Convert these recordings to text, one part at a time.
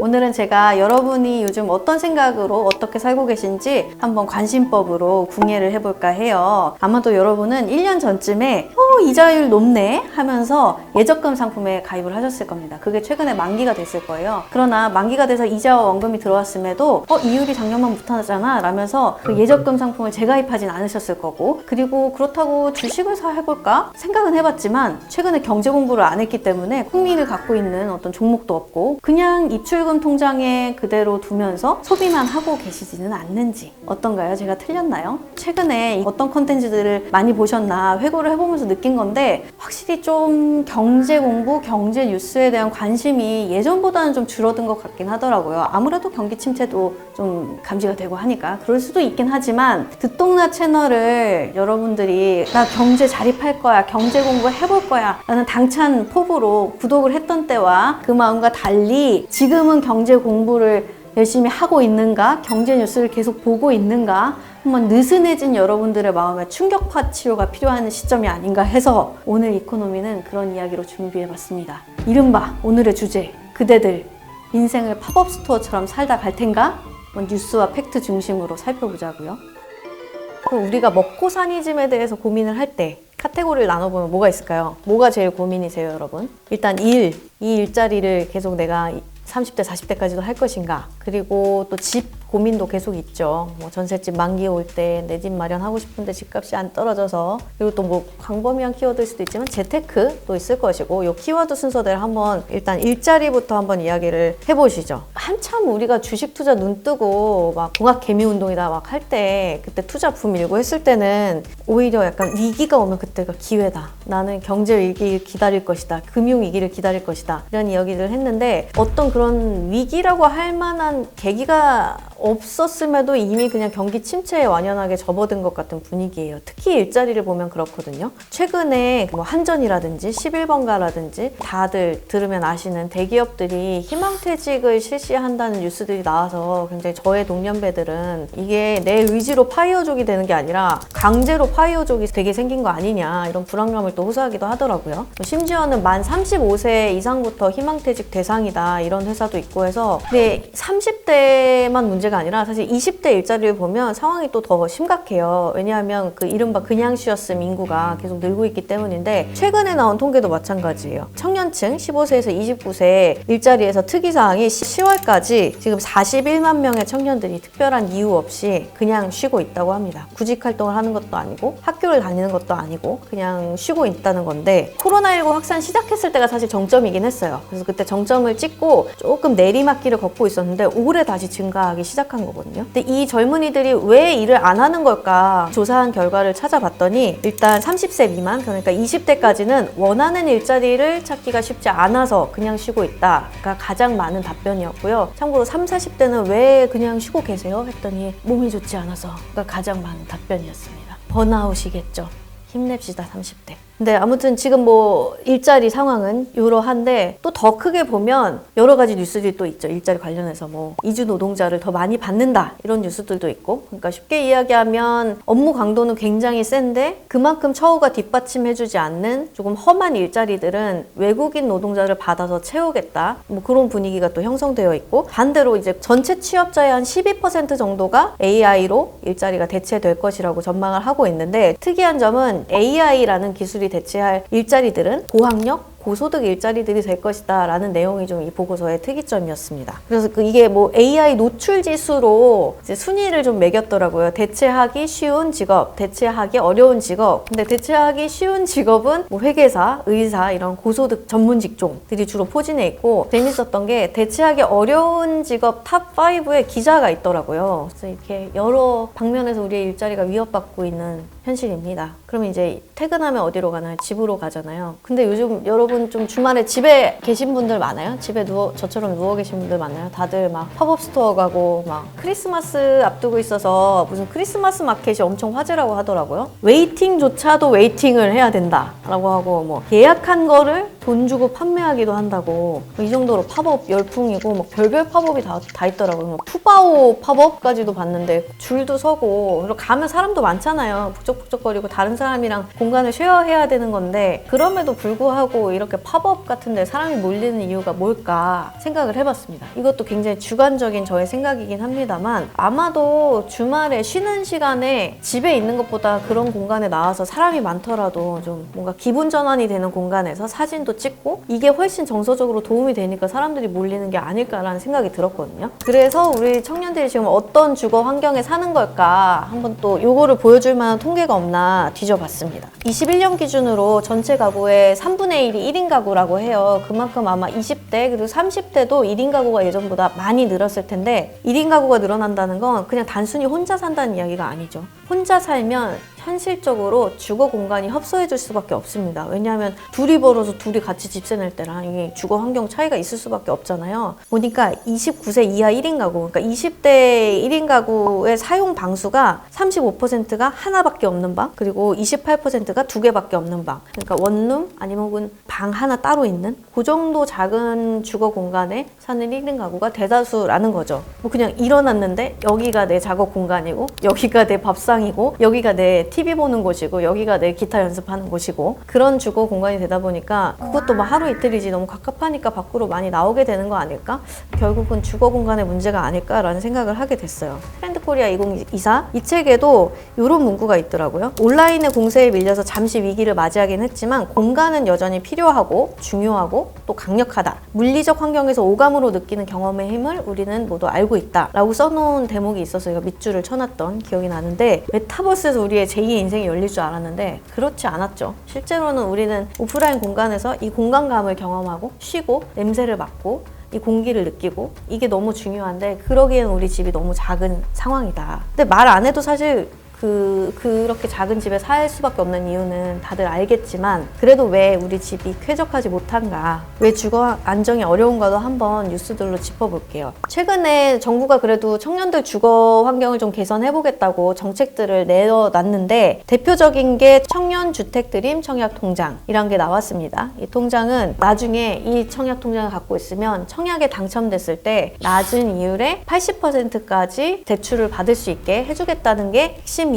오늘은 제가 여러분이 요즘 어떤 생각으로 어떻게 살고 계신지 한번 관심법으로 궁예를 해볼까 해요. 아마도 여러분은 1년 전쯤에 이자율 높네 하면서 예적금 상품에 가입을 하셨을 겁니다. 그게 최근에 만기가 됐을 거예요. 그러나 만기가 돼서 이자와 원금이 들어왔음에도 이율이 작년만 못하잖아 라면서 그 예적금 상품을 재가입하진 않으셨을 거고, 그리고 그렇다고 주식을 해볼까 생각은 해봤지만 최근에 경제 공부를 안 했기 때문에 흥미를 갖고 있는 어떤 종목도 없고 그냥 입출금 통장에 그대로 두면서 소비만 하고 계시지는 않는지 어떤가요? 제가 틀렸나요? 최근에 어떤 컨텐츠들을 많이 보셨나 회고를 해보면서 느낀 건데, 확실히 좀 경제 공부, 경제 뉴스에 대한 관심이 예전보다는 좀 줄어든 것 같긴 하더라고요. 아무래도 경기 침체도 좀 감지가 되고 하니까 그럴 수도 있긴 하지만, 듣동나 채널을 여러분들이 나 경제 자립할 거야, 경제 공부 해볼 거야 라는 당찬 포부로 구독을 했던 때와 그 마음과 달리 지금은 경제 공부를 열심히 하고 있는가, 경제 뉴스를 계속 보고 있는가, 한번 느슨해진 여러분들의 마음에 충격파 치료가 필요한 시점이 아닌가 해서 오늘 이코노미는 그런 이야기로 준비해봤습니다. 이른바 오늘의 주제, 그대들 인생을 팝업 스토어처럼 살다 갈 텐가? 뉴스와 팩트 중심으로 살펴보자고요. 그럼 우리가 먹고 사니즘에 대해서 고민을 할 때 카테고리를 나눠보면 뭐가 있을까요? 뭐가 제일 고민이세요, 여러분? 일단 이 일자리를 계속 내가 30대, 40대까지도 할 것인가? 그리고 또 집 고민도 계속 있죠. 뭐 전셋집 만기 올 때 내 집 마련하고 싶은데 집값이 안 떨어져서, 그리고 또 뭐 광범위한 키워드일 수도 있지만 재테크도 있을 것이고, 요 키워드 순서대로 한번 일단 일자리부터 한번 이야기를 해보시죠. 한참 우리가 주식 투자 눈 뜨고 막 공학 개미 운동이다 막 할 때, 그때 투자 붐 일고 했을 때는 오히려 약간 위기가 오면 그때가 기회다. 나는 경제 위기를 기다릴 것이다. 금융 위기를 기다릴 것이다. 이런 이야기를 했는데, 어떤 그런 위기라고 할 만한 계기가 없었음에도 이미 그냥 경기 침체에 완연하게 접어든 것 같은 분위기예요. 특히 일자리를 보면 그렇거든요. 최근에 뭐 한전이라든지 11번가라든지 다들 들으면 아시는 대기업들이 희망퇴직을 실시한다는 뉴스들이 나와서 굉장히 저의 동년배들은 이게 내 의지로 파이어족이 되는 게 아니라 강제로 파이어족이 되게 생긴 거 아니냐, 이런 불안감을 또 호소하기도 하더라고요. 심지어는 만 35세 이상부터 희망퇴직 대상이다, 이런 회사도 있고 해서. 근데 30대만 문제가 아니라 사실 20대 일자리를 보면 상황이 또 더 심각해요. 왜냐하면 그 이른바 그냥 쉬었음 인구가 계속 늘고 있기 때문인데, 최근에 나온 통계도 마찬가지예요. 청년층 15세에서 29세 일자리에서 특이사항이 10월까지 지금 41만 명의 청년들이 특별한 이유 없이 그냥 쉬고 있다고 합니다. 구직 활동을 하는 것도 아니고 학교를 다니는 것도 아니고 그냥 쉬고 있다는 건데, 코로나19 확산 시작했을 때가 사실 정점이긴 했어요. 그래서 그때 정점을 찍고 조금 내리막길을 걷고 있었는데 올해 다시 증가하기 시작한 거거든요. 근데 이 젊은이들이 왜 일을 안 하는 걸까 조사한 결과를 찾아봤더니, 일단 30세 미만, 그러니까 20대까지는 원하는 일자리를 찾기가 쉽지 않아서 그냥 쉬고 있다가 가장 많은 답변이었고요. 참고로 30, 40대는 왜 그냥 쉬고 계세요? 했더니 몸이 좋지 않아서가 가장 많은 답변이었습니다. 번아웃이겠죠. 힘냅시다 30대. 근데 아무튼 지금 뭐 일자리 상황은 이러한데, 또 더 크게 보면 여러 가지 뉴스들이 또 있죠. 일자리 관련해서 뭐 이주 노동자를 더 많이 받는다, 이런 뉴스들도 있고. 그러니까 쉽게 이야기하면 업무 강도는 굉장히 센데 그만큼 처우가 뒷받침해주지 않는 조금 험한 일자리들은 외국인 노동자를 받아서 채우겠다, 뭐 그런 분위기가 또 형성되어 있고, 반대로 이제 전체 취업자의 한 12% 정도가 AI로 일자리가 대체될 것이라고 전망을 하고 있는데, 특이한 점은 AI라는 기술이 대체할 일자리들은 고학력, 고소득 일자리들이 될 것이다 라는 내용이 좀 이 보고서의 특이점이었습니다. 그래서 이게 뭐 AI 노출 지수로 이제 순위를 좀 매겼더라고요. 대체하기 쉬운 직업, 대체하기 어려운 직업. 근데 대체하기 쉬운 직업은 뭐 회계사, 의사, 이런 고소득 전문 직종들이 주로 포진해 있고, 재밌었던 게 대체하기 어려운 직업 탑 5에 기자가 있더라고요. 그래서 이렇게 여러 방면에서 우리의 일자리가 위협받고 있는 현실입니다. 그러면 이제 퇴근하면 어디로 가나요? 집으로 가잖아요. 근데 요즘 여러분 좀 주말에 집에 계신 분들 많아요? 집에 저처럼 누워 계신 분들 많아요? 다들 막 팝업 스토어 가고 막 크리스마스 앞두고 있어서 무슨 크리스마스 마켓이 엄청 화제라고 하더라고요. 웨이팅조차도 웨이팅을 해야 된다라고 하고, 뭐 예약한 거를 돈 주고 판매하기도 한다고. 이 정도로 팝업 열풍이고 뭐 별별 팝업이 다 있더라고요. 뭐 푸바오 팝업까지도 봤는데 줄도 서고, 그리고 가면 사람도 많잖아요. 북적북적거리고 다른 사람이랑 공간을 쉐어해야 되는 건데, 그럼에도 불구하고 이렇게 팝업 같은 데 사람이 몰리는 이유가 뭘까 생각을 해봤습니다. 이것도 굉장히 주관적인 저의 생각이긴 합니다만, 아마도 주말에 쉬는 시간에 집에 있는 것보다 그런 공간에 나와서 사람이 많더라도 좀 뭔가 기분 전환이 되는 공간에서 사진도 찍고, 이게 훨씬 정서적으로 도움이 되니까 사람들이 몰리는 게 아닐까라는 생각이 들었거든요. 그래서 우리 청년들이 지금 어떤 주거 환경에 사는 걸까 한번 또 요거를 보여줄 만한 통계가 없나 뒤져봤습니다. 21년 기준으로 전체 가구의 3분의 1이 1인 가구라고 해요. 그만큼 아마 20대 그리고 30대도 1인 가구가 예전보다 많이 늘었을 텐데, 1인 가구가 늘어난다는 건 그냥 단순히 혼자 산다는 이야기가 아니죠. 혼자 살면 현실적으로 주거 공간이 협소해 질 수밖에 없습니다. 왜냐하면 둘이 벌어서 둘이 같이 집세 낼 때랑 이 주거 환경 차이가 있을 수밖에 없잖아요. 보니까 29세 이하 1인 가구, 그러니까 20대 1인 가구의 사용 방수가 35%가 하나밖에 없는 방, 그리고 28%가 두 개밖에 없는 방. 그러니까 원룸 아니면 혹은 방 하나 따로 있는 그 정도 작은 주거 공간에 사는 1인 가구가 대다수라는 거죠. 뭐 그냥 일어났는데 여기가 내 작업 공간이고, 여기가 내 밥상이고, 여기가 내 TV 보는 곳이고, 여기가 내 기타 연습하는 곳이고, 그런 주거 공간이 되다 보니까 그것도 뭐 하루 이틀이지 너무 갑갑하니까 밖으로 많이 나오게 되는 거 아닐까? 결국은 주거 공간의 문제가 아닐까라는 생각을 하게 됐어요. 트렌드 코리아 2024 이 책에도 이런 문구가 있더라고요. 온라인의 공세에 밀려서 잠시 위기를 맞이하긴 했지만 공간은 여전히 필요하고 중요하고 또 강력하다. 물리적 환경에서 오감으로 느끼는 경험의 힘을 우리는 모두 알고 있다 라고 써놓은 대목이 있어서 제가 밑줄을 쳐놨던 기억이 나는데, 메타버스에서 우리의 제2의 인생이 열릴 줄 알았는데 그렇지 않았죠. 실제로는 우리는 오프라인 공간에서 이 공간감을 경험하고 쉬고 냄새를 맡고 이 공기를 느끼고, 이게 너무 중요한데 그러기엔 우리 집이 너무 작은 상황이다. 근데 말 안 해도 사실 그렇게 작은 집에 살 수밖에 없는 이유는 다들 알겠지만, 그래도 왜 우리 집이 쾌적하지 못한가, 왜 주거 안정이 어려운가도 한번 뉴스들로 짚어볼게요. 최근에 정부가 그래도 청년들 주거 환경을 좀 개선해보겠다고 정책들을 내놨는데, 대표적인 게 청년주택드림 청약통장이란 게 나왔습니다. 이 통장은 나중에 이 청약통장을 갖고 있으면 청약에 당첨됐을 때 낮은 이율에 80%까지 대출을 받을 수 있게 해주겠다는 게 핵심이에요.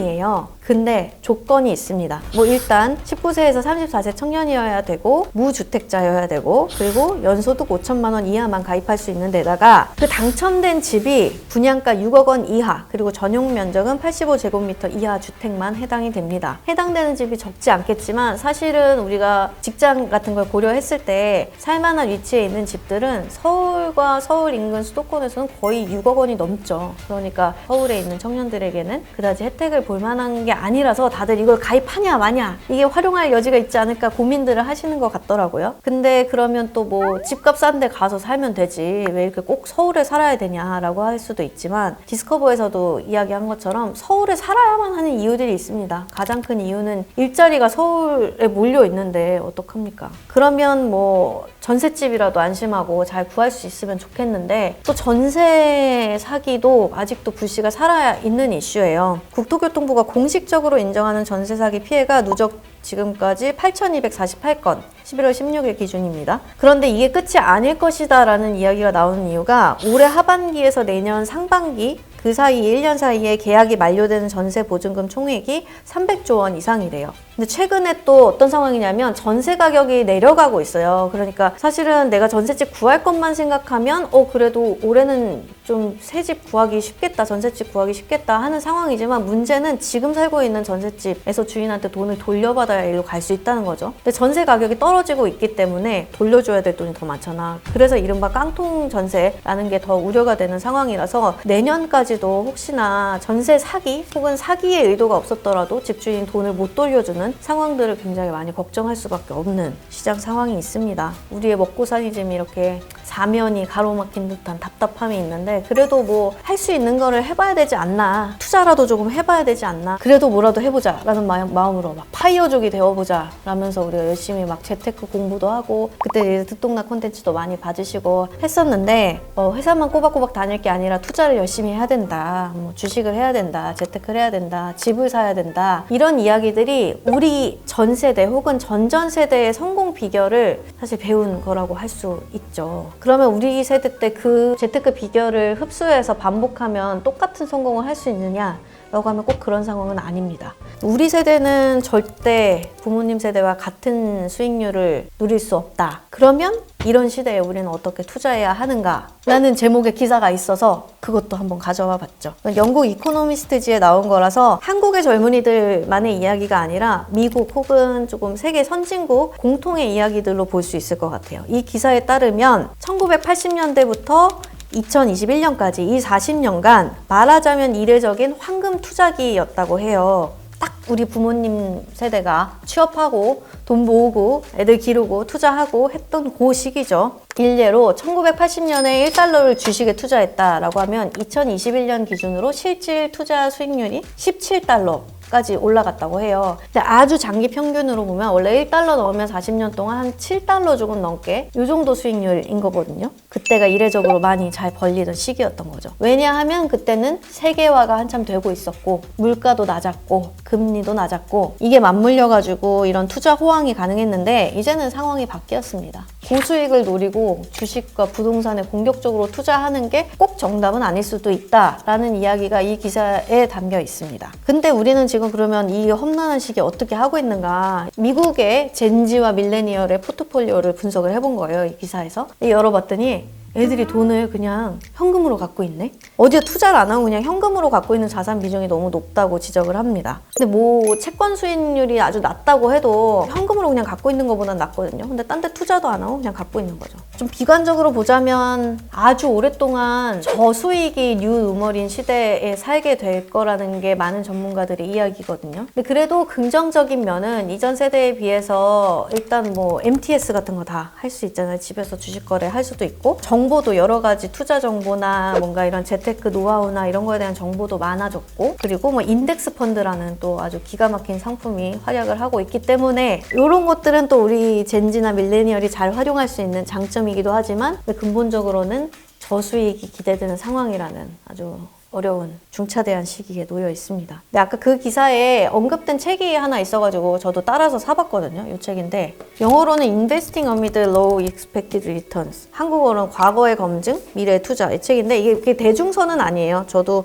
근데 조건이 있습니다. 뭐 일단 19세에서 34세 청년이어야 되고, 무주택자여야 되고, 그리고 연소득 5천만 원 이하만 가입할 수 있는 데다가 그 당첨된 집이 분양가 6억 원 이하, 그리고 전용 면적은 85제곱미터 이하 주택만 해당이 됩니다. 해당되는 집이 적지 않겠지만 사실은 우리가 직장 같은 걸 고려했을 때 살만한 위치에 있는 집들은 서울과 서울 인근 수도권에서는 거의 6억 원이 넘죠. 그러니까 서울에 있는 청년들에게는 그다지 혜택을 볼 만한 게 아니라서 다들 이걸 가입하냐 마냐, 이게 활용할 여지가 있지 않을까 고민들을 하시는 것 같더라고요. 근데 그러면 또 뭐 집값 싼 데 가서 살면 되지 왜 이렇게 꼭 서울에 살아야 되냐라고 할 수도 있지만, 디스커버에서도 이야기한 것처럼 서울에 살아야만 하는 이유들이 있습니다. 가장 큰 이유는 일자리가 서울에 몰려 있는데 어떡합니까? 그러면 뭐 전셋집이라도 안심하고 잘 구할 수 있으면 좋겠는데, 또 전세 사기도 아직도 불씨가 살아있는 이슈예요. 국토교통부가 공식적으로 인정하는 전세 사기 피해가 누적 지금까지 8,248건, 11월 16일 기준입니다. 그런데 이게 끝이 아닐 것이다 라는 이야기가 나오는 이유가, 올해 하반기에서 내년 상반기 그 사이 1년 사이에 계약이 만료되는 전세 보증금 총액이 300조 원 이상이래요. 근데 최근에 또 어떤 상황이냐면 전세 가격이 내려가고 있어요. 그러니까 사실은 내가 전셋집 구할 것만 생각하면 그래도 올해는 좀 새 집 구하기 쉽겠다, 전셋집 구하기 쉽겠다 하는 상황이지만, 문제는 지금 살고 있는 전셋집에서 주인한테 돈을 돌려받아야 일로 갈 수 있다는 거죠. 근데 전세 가격이 떨어지고 있기 때문에 돌려줘야 될 돈이 더 많잖아. 그래서 이른바 깡통 전세라는 게 더 우려가 되는 상황이라서, 내년까지도 혹시나 전세 사기 혹은 사기의 의도가 없었더라도 집주인 돈을 못 돌려주는 상황들을 굉장히 많이 걱정할 수밖에 없는 시장 상황이 있습니다. 우리의 먹고 사니 지금 이렇게 사면이 가로막힌 듯한 답답함이 있는데 그래도 뭐 할 수 있는 거를 해봐야 되지 않나, 투자라도 조금 해봐야 되지 않나, 그래도 뭐라도 해보자 라는 마음으로 막 파이어족이 되어보자 라면서 우리가 열심히 막 재테크 공부도 하고 그때 이제 듣동락 콘텐츠도 많이 받으시고 했었는데 회사만 꼬박꼬박 다닐 게 아니라 투자를 열심히 해야 된다, 뭐 주식을 해야 된다, 재테크를 해야 된다, 집을 사야 된다, 이런 이야기들이 우리 전 세대 혹은 전전 세대의 성공 비결을 사실 배운 거라고 할 수 있죠. 그러면 우리 세대 때 그 재테크 비결을 흡수해서 반복하면 똑같은 성공을 할 수 있느냐? 라고 하면 꼭 그런 상황은 아닙니다. 우리 세대는 절대 부모님 세대와 같은 수익률을 누릴 수 없다. 그러면 이런 시대에 우리는 어떻게 투자해야 하는가? 라는 제목의 기사가 있어서 그것도 한번 가져와 봤죠. 영국 이코노미스트지에 나온 거라서 한국의 젊은이들만의 이야기가 아니라 미국 혹은 조금 세계 선진국 공통의 이야기들로 볼 수 있을 것 같아요. 이 기사에 따르면 1980년대부터 2021년까지 이 40년간 말하자면 이례적인 황금 투자기였다고 해요. 딱 우리 부모님 세대가 취업하고 돈 모으고 애들 기르고 투자하고 했던 그 시기죠. 일례로 1980년에 1달러를 주식에 투자했다라고 하면 2021년 기준으로 실질 투자 수익률이 17달러 까지 올라갔다고 해요. 근데 아주 장기 평균으로 보면 원래 1달러 넣으면 40년 동안 한 7달러 조금 넘게 이 정도 수익률인 거거든요. 그때가 이례적으로 많이 잘 벌리던 시기였던 거죠. 왜냐하면 그때는 세계화가 한참 되고 있었고 물가도 낮았고 금리도 낮았고 이게 맞물려가지고 이런 투자 호황이 가능했는데 이제는 상황이 바뀌었습니다. 고수익을 노리고 주식과 부동산에 공격적으로 투자하는 게 꼭 정답은 아닐 수도 있다라는 이야기가 이 기사에 담겨 있습니다. 근데 우리는 지금 그러면 이 험난한 시기에 어떻게 하고 있는가? 미국의 젠지와 밀레니얼의 포트폴리오를 분석을 해본 거예요, 이 기사에서. 열어봤더니 애들이 돈을 그냥 현금으로 갖고 있네? 어디에 투자를 안 하고 그냥 현금으로 갖고 있는 자산 비중이 너무 높다고 지적을 합니다. 근데 뭐 채권 수익률이 아주 낮다고 해도 현금으로 그냥 갖고 있는 것보단 낫거든요. 근데 딴 데 투자도 안 하고 그냥 갖고 있는 거죠. 좀 비관적으로 보자면 아주 오랫동안 저수익이 뉴노멀인 시대에 살게 될 거라는 게 많은 전문가들의 이야기거든요. 근데 그래도 긍정적인 면은 이전 세대에 비해서 일단 뭐 MTS 같은 거 다 할 수 있잖아요. 집에서 주식 거래 할 수도 있고 정보도 여러 가지 투자 정보나 뭔가 이런 재테크 노하우나 이런 거에 대한 정보도 많아졌고 그리고 뭐 인덱스 펀드라는 또 아주 기가 막힌 상품이 활약을 하고 있기 때문에 이런 것들은 또 우리 젠지나 밀레니얼이 잘 활용할 수 있는 장점이기도 하지만 근본적으로는 저수익이 기대되는 상황이라는 아주 어려운 중차대한 시기에 놓여 있습니다. 근데 아까 그 기사에 언급된 책이 하나 있어가지고 저도 따라서 사봤거든요. 이 책인데 영어로는 Investing Amid Low Expected Returns, 한국어로는 과거의 검증, 미래의 투자, 이 책인데 이게 대중서는 아니에요. 저도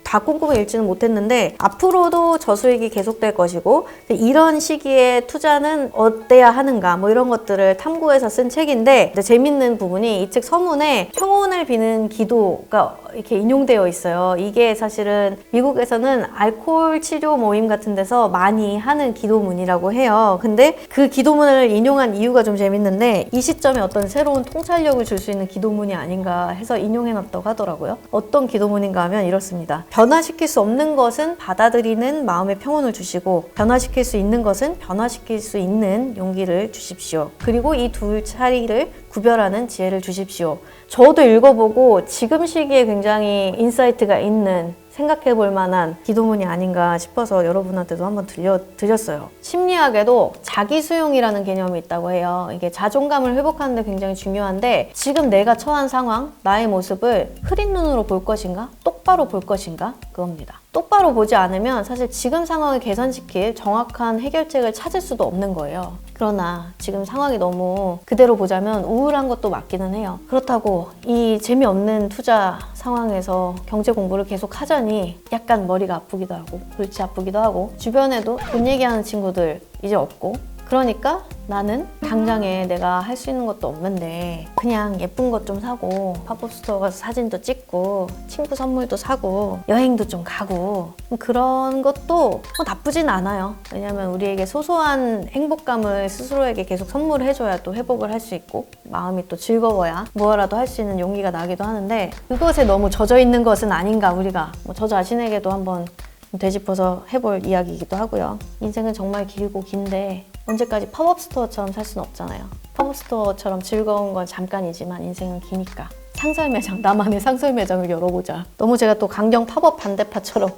다 꼼꼼히 읽지는 못했는데 앞으로도 저수익이 계속될 것이고 이런 시기에 투자는 어때야 하는가 뭐 이런 것들을 탐구해서 쓴 책인데 재밌는 부분이 이 책 서문에 평온을 비는 기도가 이렇게 인용되어 있어요. 이게 사실은 미국에서는 알코올 치료 모임 같은 데서 많이 하는 기도문이라고 해요. 근데 그 기도문을 인용한 이유가 좀 재밌는데 이 시점에 어떤 새로운 통찰력을 줄 수 있는 기도문이 아닌가 해서 인용해놨다고 하더라고요. 어떤 기도문인가 하면 이렇습니다. 변화시킬 수 없는 것은 받아들이는 마음의 평온을 주시고 변화시킬 수 있는 것은 변화시킬 수 있는 용기를 주십시오. 그리고 이 둘 차이를 구별하는 지혜를 주십시오. 저도 읽어보고 지금 시기에 굉장히 인사이트가 있는 생각해 볼 만한 기도문이 아닌가 싶어서 여러분한테도 한번 들려드렸어요. 심리학에도 자기 수용이라는 개념이 있다고 해요. 이게 자존감을 회복하는 데 굉장히 중요한데 지금 내가 처한 상황, 나의 모습을 흐린 눈으로 볼 것인가? 똑바로 볼 것인가? 그겁니다. 똑바로 보지 않으면 사실 지금 상황을 개선시킬 정확한 해결책을 찾을 수도 없는 거예요. 그러나 지금 상황이 너무 그대로 보자면 우울한 것도 맞기는 해요. 그렇다고 이 재미없는 투자 상황에서 경제 공부를 계속 하자니 약간 머리가 아프기도 하고 골치 아프기도 하고 주변에도 돈 얘기하는 친구들 이제 없고 그러니까 나는 당장에 내가 할 수 있는 것도 없는데 그냥 예쁜 것 좀 사고 팝업 스토어 가서 사진도 찍고 친구 선물도 사고 여행도 좀 가고 그런 것도 나쁘진 않아요. 왜냐면 우리에게 소소한 행복감을 스스로에게 계속 선물을 해줘야 또 회복을 할 수 있고 마음이 또 즐거워야 무엇라도 할 수 있는 용기가 나기도 하는데 그것에 너무 젖어 있는 것은 아닌가 우리가 저 자신에게도 한번 되짚어서 해볼 이야기이기도 하고요. 인생은 정말 길고 긴데 언제까지 팝업 스토어처럼 살 수는 없잖아요. 팝업스토어처럼 즐거운 건 잠깐이지만 인생은 기니까 상설 매장, 나만의 상설 매장을 열어보자. 너무 제가 또 강경 팝업 반대파처럼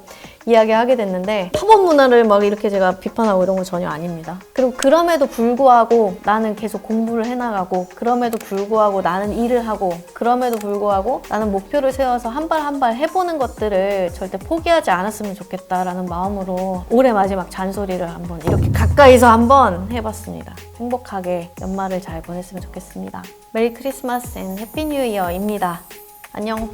이야기하게 됐는데 팝업 문화를 막 이렇게 제가 비판하고 이런 건 전혀 아닙니다. 그리고 그럼에도 불구하고 나는 계속 공부를 해나가고 그럼에도 불구하고 나는 일을 하고 그럼에도 불구하고 나는 목표를 세워서 한 발 한 발 해보는 것들을 절대 포기하지 않았으면 좋겠다라는 마음으로 올해 마지막 잔소리를 한번 이렇게 가까이서 한번 해봤습니다. 행복하게 연말을 잘 보냈으면 좋겠습니다. 메리 크리스마스 앤 해피 뉴 이어입니다. 안녕.